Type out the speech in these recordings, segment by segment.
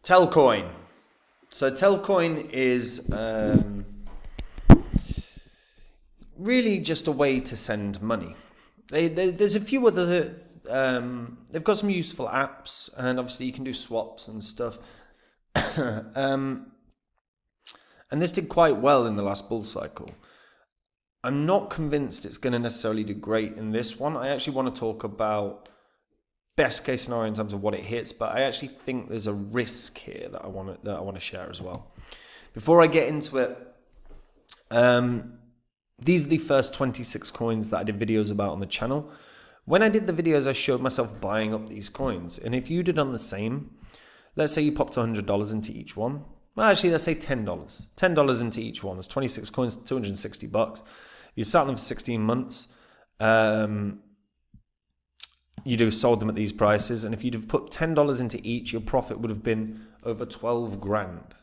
Telcoin. So Telcoin is really just a way to send money. There's a few other. They've got some useful apps, and obviously you can do swaps and stuff. And this did quite well in the last bull cycle. I'm not convinced it's going to necessarily do great in this one. I actually want to talk about best case scenario in terms of what it hits, but I actually think there's a risk here that I want to share as well. Before I get into it, these are the first 26 coins that I did videos about on the channel. When I did the videos, I showed myself buying up these coins, and if you'd have done the same, let's say you popped $100 into each one. Well, actually, let's say $10. $10 into each one. There's 26 coins, $260. You sat on them for 16 months. You'd have sold them at these prices, and if you'd have put $10 into each, your profit would have been over 12 grand.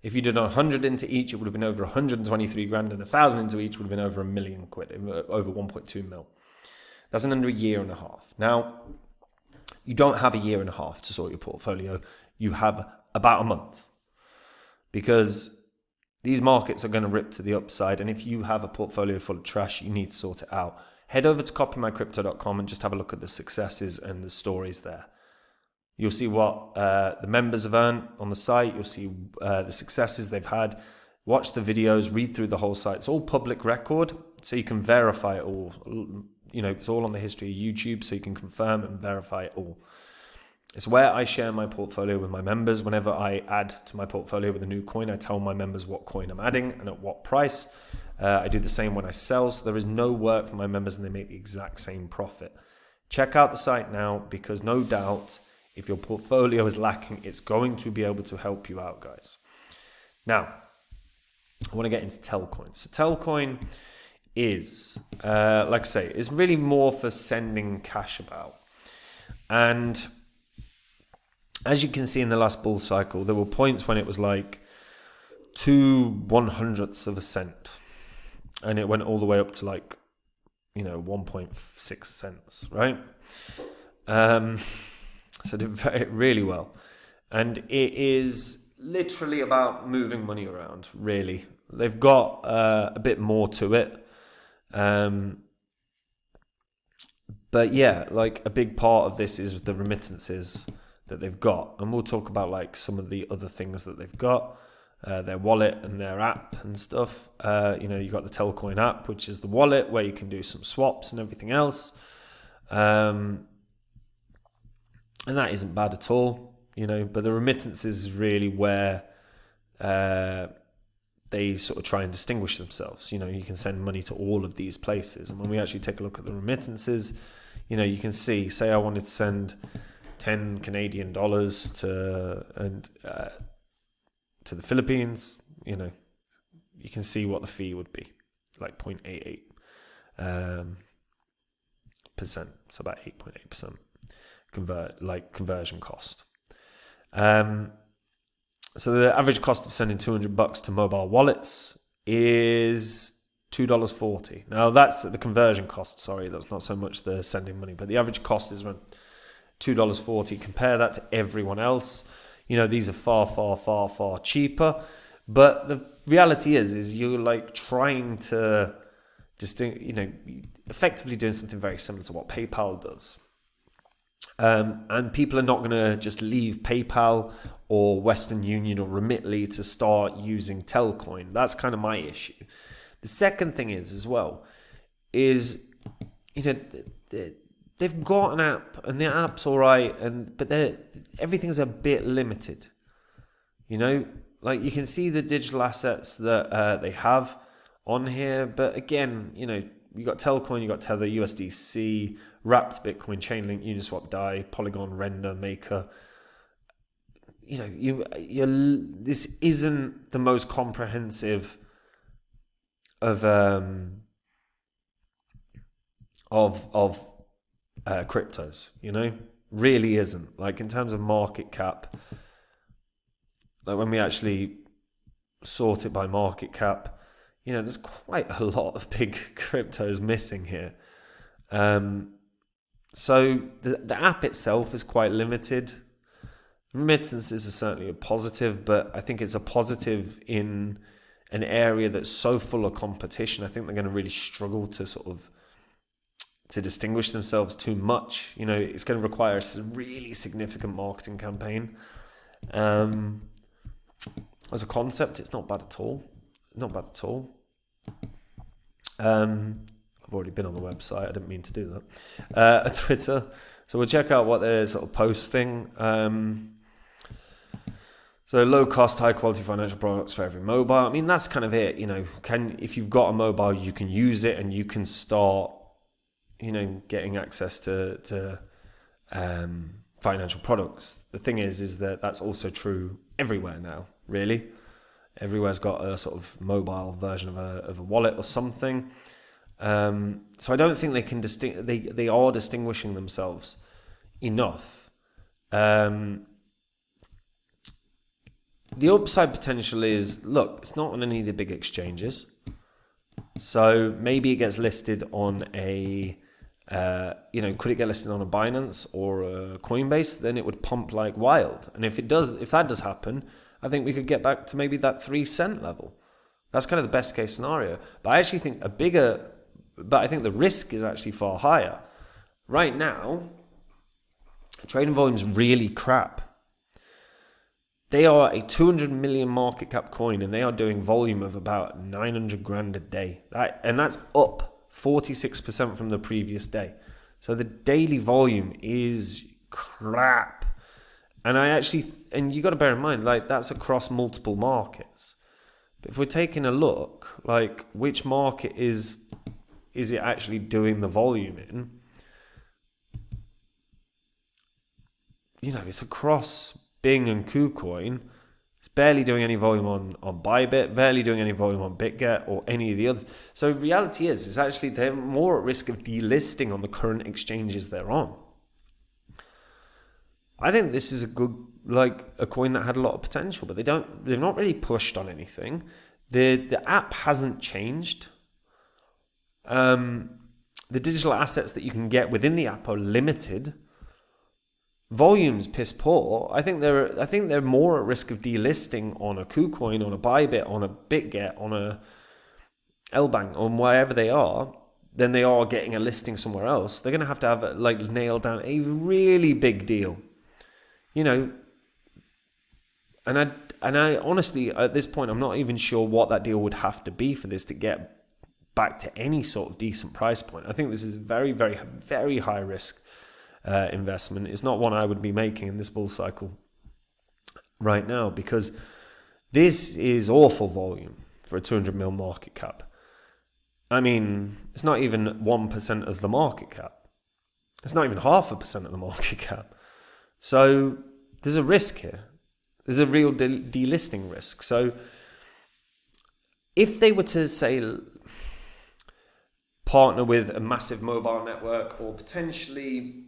If you did 100 into each, it would have been over 123 grand, and 1,000 into each would have been over £1 million, over 1.2 mil. That's in under a year and a half. Now, you don't have a year and a half to sort your portfolio. You have about a month, because these markets are going to rip to the upside, and if you have a portfolio full of trash, you need to sort it out. Head over to copymycrypto.com and just have a look at the successes and the stories there. You'll see what the members have earned on the site. You'll see the successes they've had. Watch the videos, read through the whole site. It's all public record, so you can verify it all. You know, it's all on the history of YouTube, so you can confirm and verify it all. It's where I share my portfolio with my members. Whenever I add to my portfolio with a new coin, I tell my members what coin I'm adding and at what price. I do the same when I sell, so there is no work for my members and they make the exact same profit. Check out the site now, because no doubt if your portfolio is lacking, it's going to be able to help you out, guys. Now, I want to get into Telcoin. So Telcoin is, like I say, is really more for sending cash about. And as you can see in the last bull cycle, there were points when it was like 2/100ths of a cent. And it went all the way up to like, 1.6 cents, right? So it did really well. And it is literally about moving money around, really. They've got a bit more to it. But yeah, like a big part of this is the remittances that they've got. And we'll talk about like some of the other things that they've got. Their wallet and their app and stuff. You've got the Telcoin app, which is the wallet where you can do some swaps and everything else. And that isn't bad at all, but the remittances is really where they sort of try and distinguish themselves. You can send money to all of these places. And when we actually take a look at the remittances, you can see, say I wanted to send 10 Canadian dollars to the Philippines, you can see what the fee would be, like 0.88%, so about 8.8% conversion cost. So the average cost of sending $200 to mobile wallets is $2.40. Now that's the conversion cost. Sorry, that's not so much the sending money, but the average cost is around $2.40. Compare that to everyone else. These are far, far, far, far cheaper. But the reality is you're like trying to effectively doing something very similar to what PayPal does. And people are not going to just leave PayPal or Western Union or Remitly to start using Telcoin. That's kind of my issue. The second thing is they've got an app, and the app's all right, but everything's a bit limited. Like you can see the digital assets that they have on here, but again, you got Telcoin, you got Tether, USDC, Wrapped, Bitcoin, Chainlink, Uniswap, DAI, Polygon, Render, Maker. This isn't the most comprehensive of cryptos, really isn't. Like in terms of market cap, like when we actually sort it by market cap, there's quite a lot of big cryptos missing here. So the app itself is quite limited. Remittances are certainly a positive, but I think it's a positive in an area that's so full of competition. I think they're going to really struggle to to distinguish themselves too much. It's going to require a really significant marketing campaign. As a concept, it's not bad at all. Not bad at all. I've already been on the website. I didn't mean to do that. Twitter. So we'll check out what they're sort of posting. So low cost, high quality financial products for every mobile. I mean, that's kind of it. If you've got a mobile, you can use it and you can start, getting access to financial products. The thing is that that's also true everywhere now, really. Everywhere's got a sort of mobile version of a wallet or something. So I don't think they can they are distinguishing themselves enough. The upside potential is, look, it's not on any of the big exchanges. So maybe it gets listed on could it get listed on a Binance or a Coinbase? Then it would pump like wild. And if that does happen, I think we could get back to maybe that 3-cent level. That's kind of the best case scenario. But I actually think I think the risk is actually far higher. Right now, trading volume's really crap. They are a 200 million market cap coin and they are doing volume of about 900 grand a day. And that's up 46% from the previous day. So the daily volume is crap. And you got to bear in mind, that's across multiple markets. But if we're taking a look, which market is it actually doing the volume in? It's across Bing and KuCoin. It's barely doing any volume on Bybit, barely doing any volume on BitGet or any of the others. So reality is actually they're more at risk of delisting on the current exchanges they're on. I think this is a good, a coin that had a lot of potential, but they've not really pushed on anything. The app hasn't changed. The digital assets that you can get within the app are limited. Volume's piss poor. I think they're more at risk of delisting on a KuCoin, on a Bybit, on a BitGet, on a LBank, on wherever they are, than they are getting a listing somewhere else. They're going to have nail down a really big deal, And I honestly, at this point, I'm not even sure what that deal would have to be for this to get back to any sort of decent price point. I think this is very, very, very high risk investment. It's not one I would be making in this bull cycle right now, because this is awful volume for a 200 mil market cap. I mean, it's not even 1% of the market cap. It's not even 0.5% of the market cap. So there's a risk here. There's a real delisting risk. So if they were to say partner with a massive mobile network, or potentially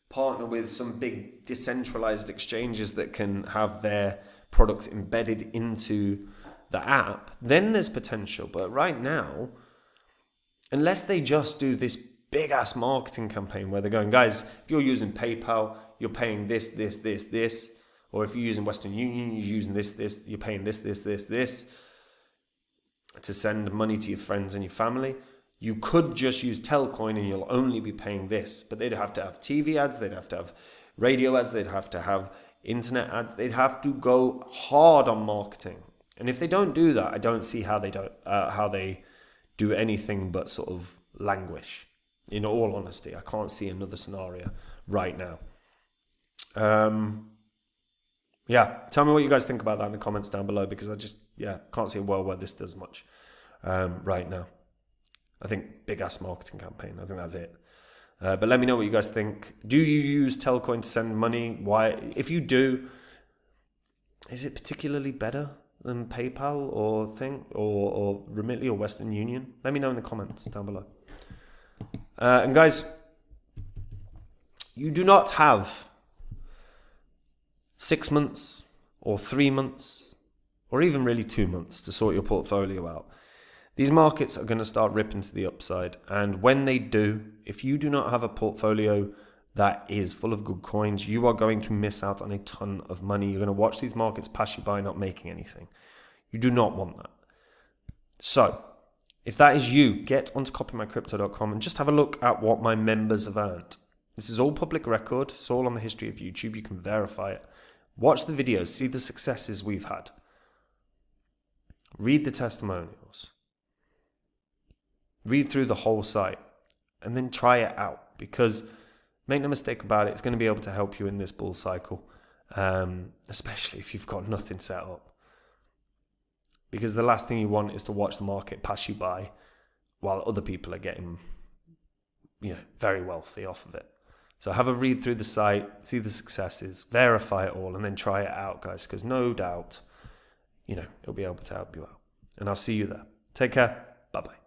partner with some big decentralized exchanges that can have their products embedded into the app, then there's potential. But right now, unless they just do this big ass marketing campaign where they're going, guys, if you're using PayPal, you're paying this, or if you're using Western Union, you're using this, you're paying this, to send money to your friends and your family. You could just use Telcoin and you'll only be paying this. But they'd have to have TV ads, they'd have to have radio ads, they'd have to have internet ads. They'd have to go hard on marketing. And if they don't do that, I don't see how they do anything but sort of languish. In all honesty, I can't see another scenario right now. Tell me what you guys think about that in the comments down below, because I just can't see a world where this does much right now. I think big ass marketing campaign. I think that's it. But let me know what you guys think. Do you use Telcoin to send money? Why? If you do, is it particularly better than PayPal or Remitly or Western Union? Let me know in the comments down below. And guys, you do not have 6 months or 3 months or even really 2 months to sort your portfolio out. These markets are going to start ripping to the upside. And when they do, if you do not have a portfolio that is full of good coins, you are going to miss out on a ton of money. You're going to watch these markets pass you by not making anything. You do not want that. So if that is you, get onto copymycrypto.com and just have a look at what my members have earned. This is all public record. It's all on the history of YouTube. You can verify it. Watch the videos. See the successes we've had. Read the testimonials. Read through the whole site. And then try it out. Because make no mistake about it, it's going to be able to help you in this bull cycle. Especially if you've got nothing set up. Because the last thing you want is to watch the market pass you by while other people are getting, very wealthy off of it. So have a read through the site, see the successes, verify it all, and then try it out, guys, because no doubt, it'll be able to help you out. And I'll see you there. Take care. Bye-bye.